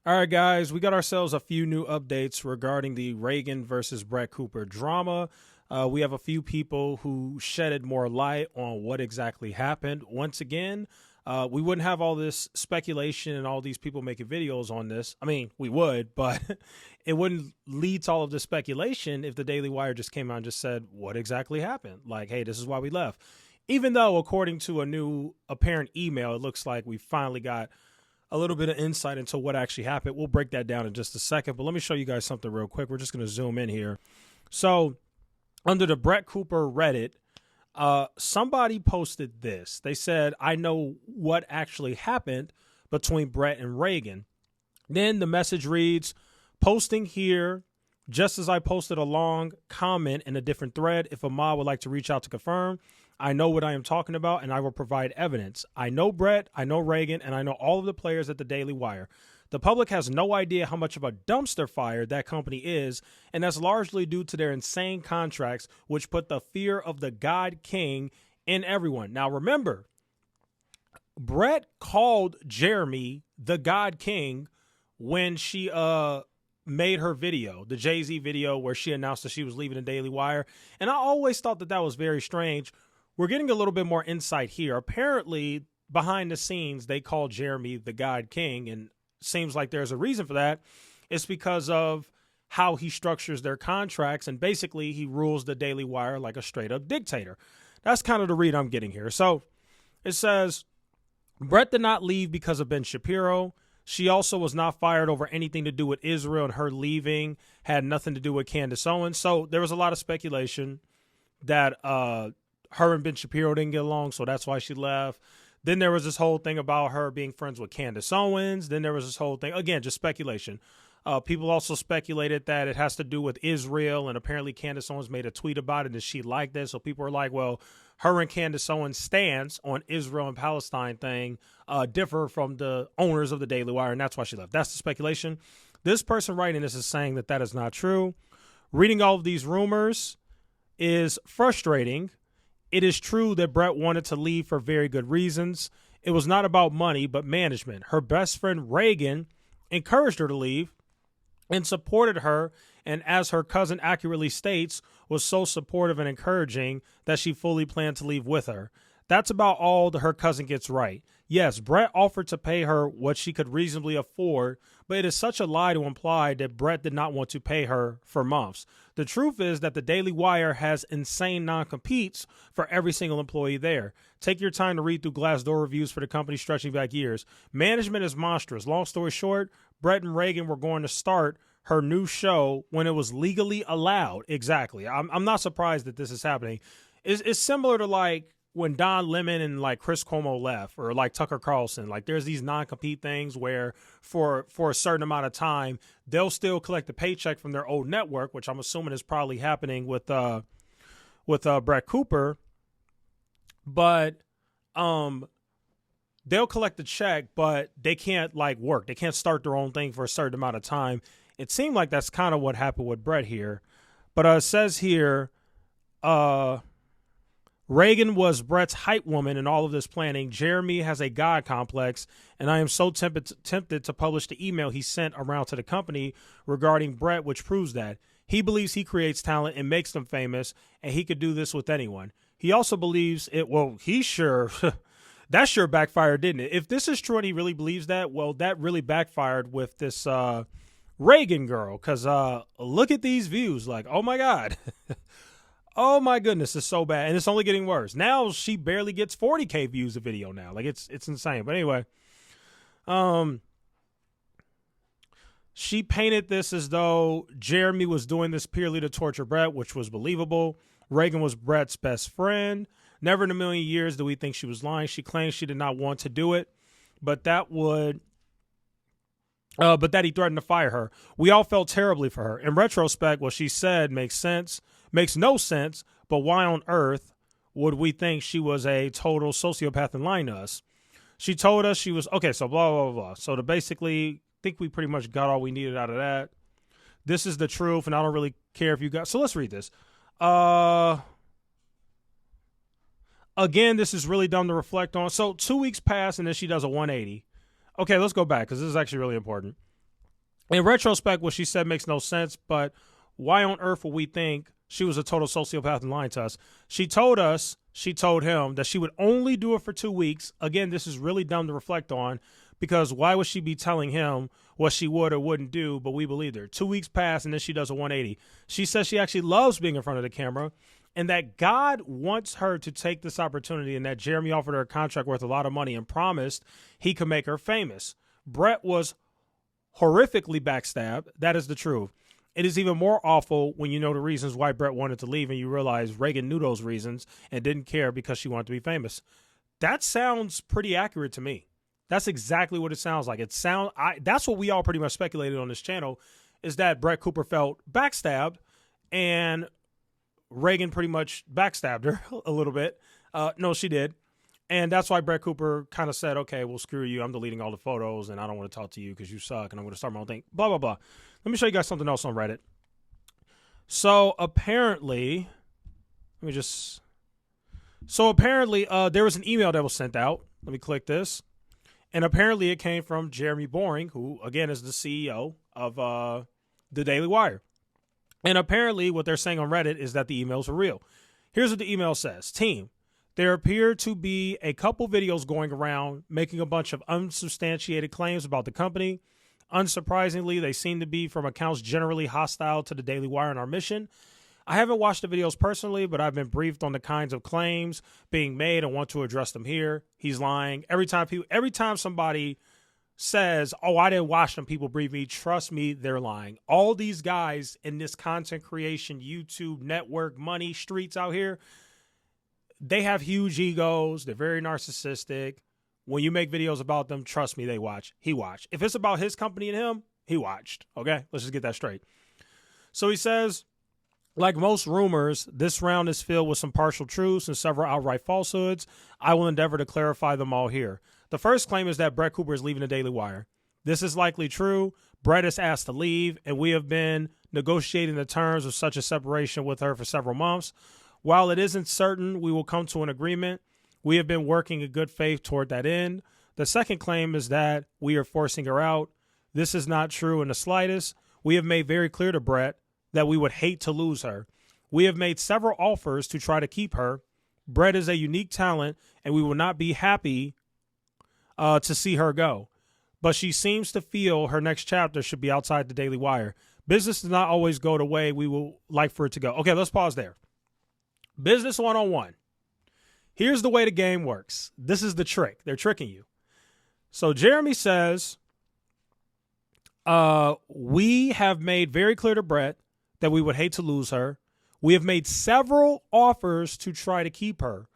All right, guys, we got ourselves a few new updates regarding the Reagan versus Brett Cooper drama. We have a few people who shedded more light on what exactly happened. Once again, we wouldn't have all this speculation and all these people making videos on this. I mean, we would, but it wouldn't lead to all of this speculation if the Daily Wire just came out and just said what exactly happened. Like, hey, this is why we left. Even though, according to a new apparent email, it looks like we finally got a little bit of insight into what actually happened. We'll break that down in just a second, but let me show you guys something real quick. We're just going to zoom in here. So under the Brett Cooper Reddit, somebody posted this. They said, I know what actually happened between Brett and Reagan. Then the message reads, posting here, just as I posted a long comment in a different thread. If a mob would like to reach out to confirm, I know what I am talking about, and I will provide evidence. I know Brett, I know Reagan, and I know all of the players at the Daily Wire. The public has no idea how much of a dumpster fire that company is, and that's largely due to their insane contracts, which put the fear of the God King in everyone. Now, remember, Brett called Jeremy the God King when she made her video, the Jay-Z video where she announced that she was leaving the Daily Wire, and I always thought that that was very strange. We're getting a little bit more insight here. Apparently, behind the scenes, they call Jeremy the God King, and seems like there's a reason for that. It's because of how he structures their contracts, and basically he rules the Daily Wire like a straight-up dictator. That's kind of the read I'm getting here. So it says, Brett did not leave because of Ben Shapiro. She also was not fired over anything to do with Israel, and her leaving had nothing to do with Candace Owens. So there was a lot of speculation that her and Ben Shapiro didn't get along, so that's why she left. Then there was this whole thing about her being friends with Candace Owens. Then there was this whole thing, again, just speculation. People also speculated that it has to do with Israel, and apparently Candace Owens made a tweet about it, and she liked that. So people are like, well, her and Candace Owens' stance on Israel and Palestine thing differ from the owners of the Daily Wire, and that's why she left. That's the speculation. This person writing this is saying that that is not true. Reading all of these rumors is frustrating. It is true that Brett wanted to leave for very good reasons. It was not about money, but management. Her best friend, Reagan, encouraged her to leave and supported her, and as her cousin accurately states, was so supportive and encouraging that she fully planned to leave with her. That's about all that her cousin gets right. Yes, Brett offered to pay her what she could reasonably afford, but it is such a lie to imply that Brett did not want to pay her for months. The truth is that the Daily Wire has insane non-competes for every single employee there. Take your time to read through Glassdoor reviews for the company stretching back years. Management is monstrous. Long story short, Brett and Reagan were going to start her new show when it was legally allowed. Exactly. I'm not surprised that this is happening. It's similar to like when Don Lemon and like Chris Cuomo left, or like Tucker Carlson. Like there's these non-compete things where for a certain amount of time they'll still collect a paycheck from their old network, which I'm assuming is probably happening with Brett Cooper. But they'll collect the check, but they can't like work. They can't start their own thing for a certain amount of time. It seemed like that's kind of what happened with Brett here. But it says here, Reagan was Brett's hype woman in all of this planning. Jeremy has a God complex, and I am so tempted to publish the email he sent around to the company regarding Brett, which proves that. He believes he creates talent and makes them famous, and he could do this with anyone. He also believes it, well, he sure, that sure backfired, didn't it? If this is true and he really believes that, well, that really backfired with this Reagan girl, because look at these views. Like, oh, my God. Oh my goodness, it's so bad, and it's only getting worse. Now she barely gets 40K views a video now. Like it's insane. But anyway, she painted this as though Jeremy was doing this purely to torture Brett, which was believable. Reagan was Brett's best friend. Never in a million years do we think she was lying. She claims she did not want to do it, but that he threatened to fire her. We all felt terribly for her. In retrospect, what she said makes no sense, but why on earth would we think she was a total sociopath and lying to us? She told us she was, okay, so blah, blah, blah. So to basically think we pretty much got all we needed out of that. This is the truth, and I don't really care if you got, so let's read this. Again, this is really dumb to reflect on. So 2 weeks pass, and then she does a 180. Okay, let's go back because this is actually really important. In retrospect, what she said makes no sense, but why on earth would we think she was a total sociopath and lying to us? She told him that she would only do it for 2 weeks. Again, this is really dumb to reflect on, because why would she be telling him what she would or wouldn't do, but we believed her. 2 weeks pass, and then she does a 180. She says she actually loves being in front of the camera, and that God wants her to take this opportunity, and that Jeremy offered her a contract worth a lot of money and promised he could make her famous. Brett was horrifically backstabbed. That is the truth. It is even more awful when you know the reasons why Brett wanted to leave, and you realize Reagan knew those reasons and didn't care because she wanted to be famous. That sounds pretty accurate to me. That's exactly what it sounds like. That's what we all pretty much speculated on this channel, is that Brett Cooper felt backstabbed and Reagan pretty much backstabbed her a little bit. No, she did. And that's why Brett Cooper kind of said, okay, well, screw you. I'm deleting all the photos, and I don't want to talk to you because you suck, and I'm going to start my own thing, blah, blah, blah. Let me show you guys something else on Reddit. So apparently, there was an email that was sent out. Let me click this. And apparently it came from Jeremy Boring, who, again, is the CEO of the Daily Wire. And apparently what they're saying on Reddit is that the emails are real. Here's what the email says. Team, there appear to be a couple videos going around making a bunch of unsubstantiated claims about the company. Unsurprisingly, they seem to be from accounts generally hostile to the Daily Wire and our mission. I haven't watched the videos personally, but I've been briefed on the kinds of claims being made and want to address them here. He's lying. Every time somebody says, oh, I didn't watch them, people brief me, trust me, they're lying. All these guys in this content creation, YouTube, network, money, streets out here, they have huge egos. They're very narcissistic. When you make videos about them, trust me, they watch. He watched. If it's about his company and him, he watched. Okay, let's just get that straight. So he says, like most rumors, this round is filled with some partial truths and several outright falsehoods. I will endeavor to clarify them all here. The first claim is that Brett Cooper is leaving the Daily Wire. This is likely true. Brett is asked to leave, and we have been negotiating the terms of such a separation with her for several months. While it isn't certain we will come to an agreement, we have been working in good faith toward that end. The second claim is that we are forcing her out. This is not true in the slightest. We have made very clear to Brett that we would hate to lose her. We have made several offers to try to keep her. Brett is a unique talent, and we will not be happy to see her go. But she seems to feel her next chapter should be outside the Daily Wire. Business does not always go the way we will like for it to go. Okay, let's pause there. Business 101. Here's the way the game works. This is the trick. They're tricking you. So Jeremy says, we have made very clear to Brett that we would hate to lose her. We have made several offers to try to keep her.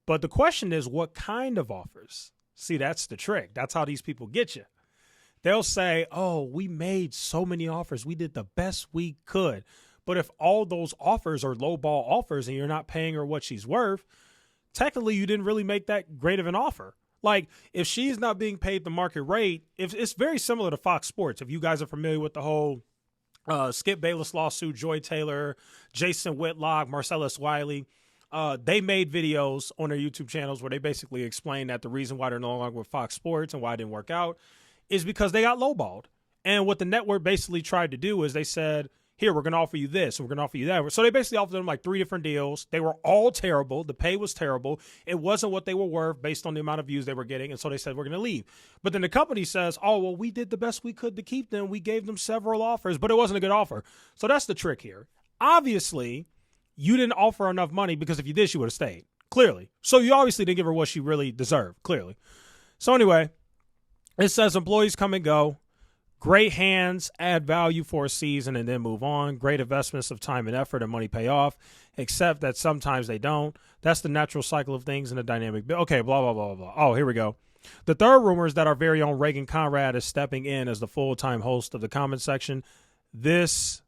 But the question is, what kind of offers? See, that's the trick. That's how these people get you. They'll say, oh, we made so many offers. We did the best we could. But if all those offers are lowball offers and you're not paying her what she's worth, technically you didn't really make that great of an offer. Like, if she's not being paid the market rate, if it's very similar to Fox Sports. If you guys are familiar with the whole Skip Bayless lawsuit, Joy Taylor, Jason Whitlock, Marcellus Wiley, they made videos on their YouTube channels where they basically explain that the reason why they're no longer with Fox Sports and why it didn't work out is because they got lowballed. And what the network basically tried to do is they said, here, we're going to offer you this, and we're going to offer you that. So they basically offered them like 3 different deals. They were all terrible. The pay was terrible. It wasn't what they were worth based on the amount of views they were getting. And so they said, we're going to leave. But then the company says, oh, well, we did the best we could to keep them. We gave them several offers, but it wasn't a good offer. So that's the trick here. Obviously, you didn't offer enough money, because if you did, she would have stayed. Clearly. So you obviously didn't give her what she really deserved. Clearly. So anyway, it says employees come and go. Great hands add value for a season and then move on. Great investments of time and effort and money pay off, except that sometimes they don't. That's the natural cycle of things in a dynamic. Okay, blah, blah, blah, blah. Oh, here we go. The third rumor is that our very own Reagan Conrad is stepping in as the full-time host of the comment section. This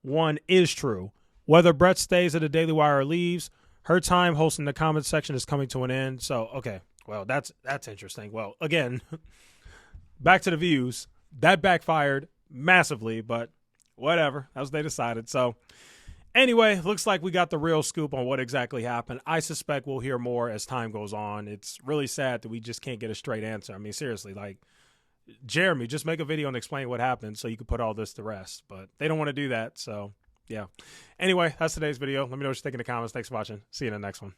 one is true. Whether Brett stays at the Daily Wire or leaves, her time hosting the comment section is coming to an end. So, okay, well, that's interesting. Well, again, back to the views. That backfired massively, but whatever. That's what they decided. So anyway, looks like we got the real scoop on what exactly happened. I suspect we'll hear more as time goes on. It's really sad that we just can't get a straight answer. I mean, seriously, like, Jeremy, just make a video and explain what happened so you can put all this to rest. But they don't want to do that. So, yeah. Anyway, that's today's video. Let me know what you think in the comments. Thanks for watching. See you in the next one.